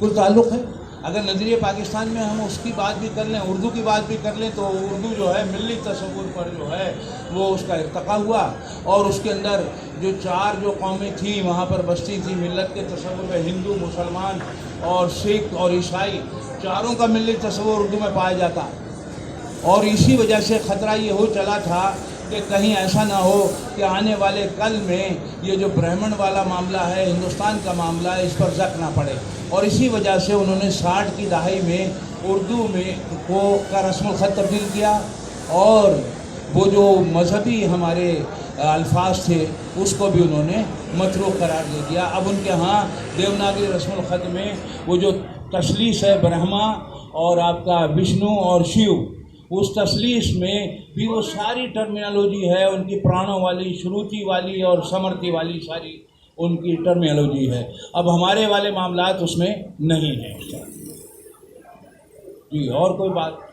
بالکل تعلق ہے. اگر نظریہ پاکستان میں ہم اس کی بات بھی کر لیں، اردو کی بات بھی کر لیں، تو اردو جو ہے ملی تصور پر جو ہے وہ اس کا ارتقا ہوا، اور اس کے اندر جو 4 جو قومیں تھیں وہاں پر بستی تھی ملت کے تصور میں، ہندو، مسلمان اور سکھ اور عیسائی، چاروں کا ملی تصور اردو میں پایا جاتا. اور اسی وجہ سے خطرہ یہ ہو چلا تھا کہ کہیں ایسا نہ ہو کہ آنے والے کل میں یہ جو برہمن والا معاملہ ہے، ہندوستان کا معاملہ ہے، اس پر زک نہ پڑے. اور اسی وجہ سے انہوں نے 60 کی دہائی میں اردو میں کا رسم الخط تبدیل کیا، اور وہ جو مذہبی ہمارے الفاظ تھے اس کو بھی انہوں نے متروک قرار دے دیا. اب ان کے ہاں دیوناگری رسم الخط میں وہ جو تثلیث ہے، برہما اور آپ کا وشنو اور شیو، اس تثلیث میں بھی وہ ساری ٹرمینالوجی ہے ان کی، پرانوں والی، شروتی والی اور سمرتی والی، ساری ان کی ٹرمینالوجی ہے. اب ہمارے والے معاملات اس میں نہیں ہیں. جی اور کوئی بات؟